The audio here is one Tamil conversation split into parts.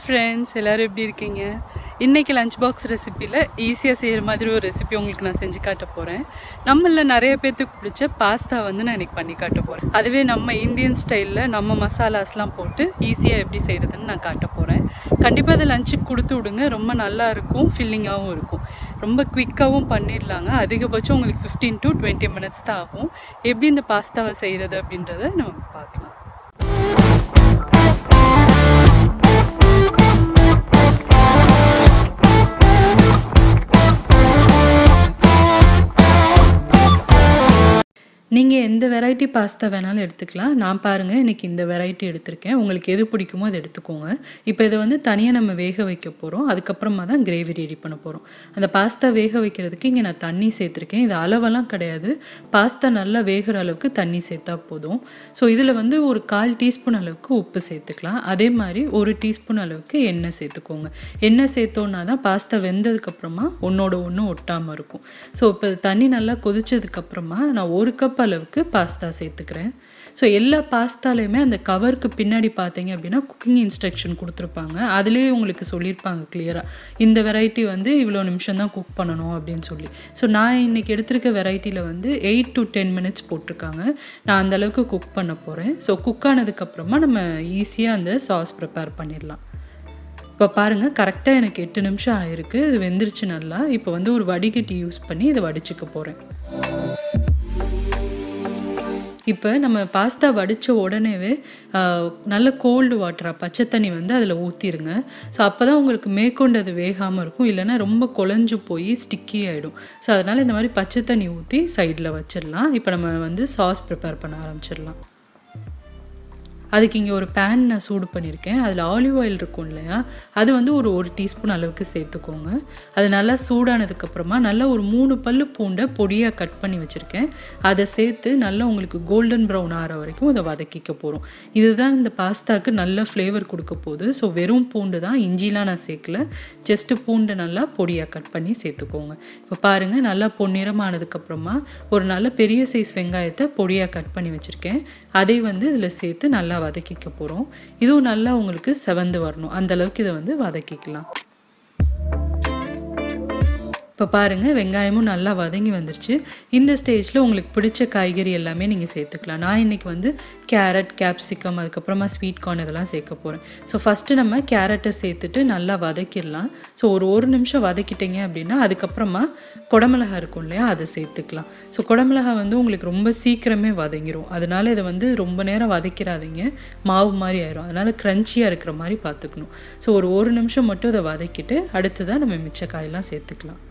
friends, எல்லாரும் எப்படி இருக்கீங்க? இன்னைக்கு லஞ்ச் பாக்ஸ் ரெசிபில ஈஸியா செய்யற மாதிரி ஒரு ரெசிபி உங்களுக்கு நான் செஞ்சு காட்ட போறேன். நம்மள நிறைய பேருக்கு பிடிச்ச பாஸ்தா வந்து நான் இன்னைக்கு பண்ணி காட்ட போறேன். அதுவே நம்ம இந்தியன் ஸ்டைல்ல நம்ம மசாலாஸ்லாம் போட்டு ஈஸியா எப்படி செய்யறதுன்னு நான் காட்ட போறேன். கண்டிப்பா இத லஞ்சுக்கு கொடுத்து விடுங்க. ரொம்ப நல்லா இருக்கும், ஃபில்லிங்காவும் இருக்கும். ரொம்ப குயிக்காவும் பண்ணிடலாங்க. அதிகபட்சம் உங்களுக்கு 15 to 20 minutes தான் ஆகும். எப்படி இந்த பாஸ்தாவை செய்யறது அப்படின்றத நம்ம பார்க்கலாம். நீங்கள் எந்த வெரைட்டி பாஸ்தா வேணாலும் எடுத்துக்கலாம். நான் பாருங்கள் இன்றைக்கி இந்த வெரைட்டி எடுத்திருக்கேன். உங்களுக்கு எது பிடிக்குமோ அதை எடுத்துக்கோங்க. இப்போ இதை வந்து தனியாக நம்ம வேக வைக்க போகிறோம். அதுக்கப்புறமா தான் கிரேவி ரெடி பண்ண போகிறோம். அந்த பாஸ்தா வேக வைக்கிறதுக்கு இங்கே நான் தண்ணி சேர்த்துருக்கேன். இது அளவெல்லாம் கிடையாது. பாஸ்தா நல்லா வேகிற அளவுக்கு தண்ணி சேர்த்தா போதும். ஸோ இதில் வந்து ஒரு 1/4 டீஸ்பூன் அளவுக்கு உப்பு சேர்த்துக்கலாம். அதே மாதிரி 1 டீஸ்பூன் அளவுக்கு எண்ணெய் சேர்த்துக்கோங்க. எண்ணெய் சேர்த்தோன்னா தான் பாஸ்தா வெந்ததுக்கப்புறமா ஒன்றோட ஒன்று ஒட்டாமல் இருக்கும். ஸோ இப்போ தண்ணி நல்லா கொதிச்சதுக்கப்புறமா நான் 1 கப் அளவுக்கு பாஸ்தா சேர்த்துக்கிறேன். ஸோ எல்லா பாஸ்தாலையுமே அந்த கவருக்கு பின்னாடி பார்த்தீங்க அப்படின்னா குக்கிங் இன்ஸ்ட்ரக்ஷன் கொடுத்துருப்பாங்க. அதுலேயே உங்களுக்கு சொல்லியிருப்பாங்க கிளியராக இந்த வெரைட்டி வந்து இவ்வளோ நிமிஷம் தான் குக் பண்ணணும் அப்படின்னு சொல்லி. ஸோ நான் இன்றைக்கி எடுத்திருக்க வெரைட்டியில் வந்து 8 to 10 minutes போட்டிருக்காங்க. நான் அந்தளவுக்கு குக் பண்ண போகிறேன். ஸோ குக் ஆனதுக்கப்புறமா நம்ம ஈஸியாக அந்த சாஸ் ப்ரிப்பேர் பண்ணிடலாம். இப்போ பாருங்கள் கரெக்டாக எனக்கு 8 நிமிஷம் ஆயிருக்கு. இது வெந்துருச்சு நல்லா. இப்போ வந்து ஒரு வடிகட்டி யூஸ் பண்ணி இதை வடிச்சுக்க போகிறேன். இப்போ நம்ம பாஸ்தா வடித்த உடனேவே நல்ல கோல்டு வாட்டராக பச்சை தண்ணி வந்து அதில் ஊற்றிடுங்க. ஸோ அப்போ தான் உங்களுக்கு மேற்கொண்டு அது வேகாமல் இருக்கும். இல்லைன்னா ரொம்ப குழஞ்சு போய் ஸ்டிக்கி ஆகிடும். ஸோ அதனால் இந்த மாதிரி பச்சை தண்ணி ஊற்றி சைடில் வச்சிடலாம். இப்போ நம்ம வந்து சாஸ் ப்ரிப்பேர் பண்ண ஆரம்பிச்சிடலாம். அதுக்கு இங்கே ஒரு பேன் நான் சூடு பண்ணியிருக்கேன். அதில் ஆலிவ் ஆயில் இருக்கும் இல்லையா, அது வந்து ஒரு டீஸ்பூன் அளவுக்கு சேர்த்துக்கோங்க. அது நல்லா சூடானதுக்கப்புறமா நல்லா ஒரு 3 பல்லு பூண்டை பொடியாக கட் பண்ணி வச்சுருக்கேன். அதை சேர்த்து நல்லா உங்களுக்கு கோல்டன் ப்ரௌன் ஆகிற வரைக்கும் அதை வதக்கிக்க போகிறோம். இதுதான் இந்த பாஸ்தாவுக்கு நல்ல ஃப்ளேவர் கொடுக்க போகுது. ஸோ வெறும் பூண்டு தான், இஞ்சிலாம் நான் சேர்க்கல. ஜஸ்ட்டு பூண்டை நல்லா பொடியாக கட் பண்ணி சேர்த்துக்கோங்க. இப்போ பாருங்கள் நல்லா பொன்னிறமானதுக்கப்புறமா ஒரு நல்ல பெரிய சைஸ் வெங்காயத்தை பொடியாக கட் பண்ணி வச்சுருக்கேன். அதை வந்து இதில் சேர்த்து நல்லா வதக்கிக்க போகிறோம். இதுவும் நல்லா உங்களுக்கு செவந்து வரணும். அந்தளவுக்கு இதை வந்து வதக்கிக்கலாம். இப்போ பாருங்கள் வெங்காயமும் நல்லா வதங்கி வந்துருச்சு. இந்த ஸ்டேஜில் உங்களுக்கு பிடிச்ச காய்கறி எல்லாமே நீங்கள் சேர்த்துக்கலாம். நான் இன்றைக்கி வந்து கேரட், கேப்சிகம், அதுக்கப்புறமா ஸ்வீட் கார்ன் இதெல்லாம் சேர்க்க போகிறேன். ஸோ ஃபஸ்ட்டு நம்ம கேரட்டை சேர்த்துட்டு நல்லா வதக்கிடலாம். ஸோ ஒரு நிமிஷம் வதக்கிட்டீங்க அப்படின்னா அதுக்கப்புறமா குடமிளகா இருக்கும் இல்லையா, அதை சேர்த்துக்கலாம். ஸோ குடமிளகா வந்து உங்களுக்கு ரொம்ப சீக்கிரமே வதங்கிடும். அதனால் இதை வந்து ரொம்ப நேரம் வதக்கிறாதீங்க, மாவு மாதிரி ஆயிரும். அதனால் க்ரன்ச்சியாக இருக்கிற மாதிரி பார்த்துக்கணும். ஸோ ஒரு நிமிஷம் மட்டும் இதை வதக்கிட்டு அடுத்ததான் நம்ம மிச்ச காயெல்லாம் சேர்த்துக்கலாம்.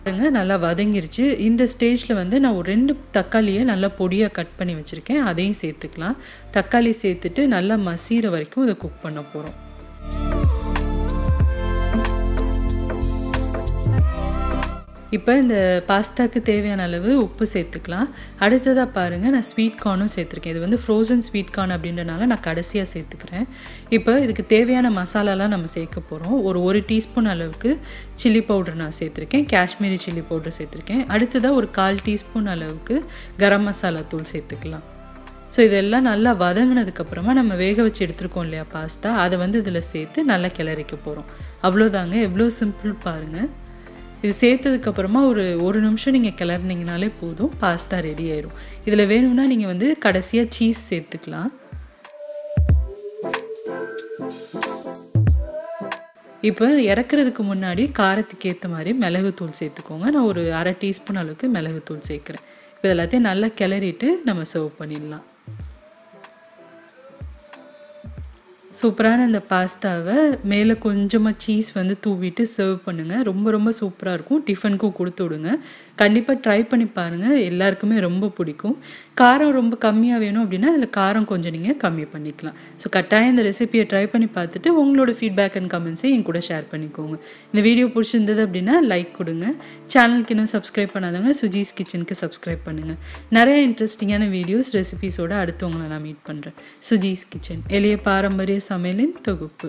பாருங்க நல்லா வதங்கிருச்சு. இந்த ஸ்டேஜில் வந்து நான் ஒரு 2 தக்காளியை நல்லா பொடியாக கட் பண்ணி வச்சுருக்கேன். அதையும் சேர்த்துக்கலாம். தக்காளி சேர்த்துட்டு நல்லா மசிகிற வரைக்கும் இதை குக் பண்ண போகிறோம். இப்போ இந்த பாஸ்தாவுக்கு தேவையான அளவு உப்பு சேர்த்துக்கலாம். அடுத்ததாக பாருங்கள் நான் ஸ்வீட் கார்னும் சேர்த்துருக்கேன். இது வந்து ஃப்ரோசன் ஸ்வீட் கார்ன் அப்படின்றனால நான் கடைசியாக சேர்த்துக்கிறேன். இப்போ இதுக்கு தேவையான மசாலாலாம் நம்ம சேர்க்க போகிறோம். ஒரு டீஸ்பூன் அளவுக்கு சில்லி பவுடர் நான் சேர்த்துருக்கேன். காஷ்மீரி சில்லி பவுடர் சேர்த்துருக்கேன். அடுத்ததாக ஒரு 1/4 டீஸ்பூன் அளவுக்கு கரம் மசாலா தூள் சேர்த்துக்கலாம். ஸோ இதெல்லாம் நல்லா வதங்கினதுக்கப்புறமா நம்ம வேக வச்சு எடுத்துருக்கோம் இல்லையா பாஸ்தா, அதை வந்து இதில் சேர்த்து நல்லா கிளறிக்க போகிறோம். அவ்வளோதாங்க, எவ்வளோ சிம்பிள் பாருங்கள். இது சேர்த்ததுக்கப்புறமா ஒரு நிமிஷம் நீங்கள் கிளறினீங்கனாலே போதும், பாஸ்தா ரெடி ஆயிடும். இதில் வேணும்னா நீங்கள் வந்து கடைசியாக சீஸ் சேர்த்துக்கலாம். இப்போ இறக்குறதுக்கு முன்னாடி காரத்துக்கு ஏற்ற மாதிரி மிளகுத்தூள் சேர்த்துக்கோங்க. நான் ஒரு 1/2 டீஸ்பூன் அளவுக்கு மிளகுத்தூள் சேர்க்குறேன். இப்போ எல்லாத்தையும் நல்லா கிளறிட்டு நம்ம சர்வ் பண்ணிடலாம். சூப்பரான இந்த பாஸ்தாவை மேலே கொஞ்சமாக சீஸ் வந்து தூவிட்டு சர்வ் பண்ணுங்கள். ரொம்ப சூப்பராக இருக்கும். டிஃபனுக்கும் கொடுத்து விடுங்க. கண்டிப்பாக ட்ரை பண்ணி பாருங்கள். எல்லாருக்குமே ரொம்ப பிடிக்கும். காரம் ரொம்ப கம்மியாக வேணும் அப்படின்னா அதில் காரம் கொஞ்சம் நீங்கள் கம்மி பண்ணிக்கலாம். ஸோ கட்டாயம் இந்த ரெசிபியை ட்ரை பண்ணி பார்த்துட்டு உங்களோட ஃபீட்பேக் அண்ட் கமெண்ட்ஸை என் கூட ஷேர் பண்ணிக்கோங்க. இந்த வீடியோ பிடிச்சிருந்தது அப்படின்னா லைக் கொடுங்க. சேனலுக்கு இன்னும் சப்ஸ்கிரைப் பண்ணாதவங்க சுஜிஸ் கிச்சனுக்கு சப்ஸ்கிரைப் பண்ணுங்கள். நிறைய இன்ட்ரெஸ்டிங்கான வீடியோஸ் ரெசிபிஸோடு அடுத்து உங்களை நான் மீட் பண்ணுறேன். சுஜிஸ் கிச்சன், எளிய பாரம்பரிய சமையலின் தொகுப்பு.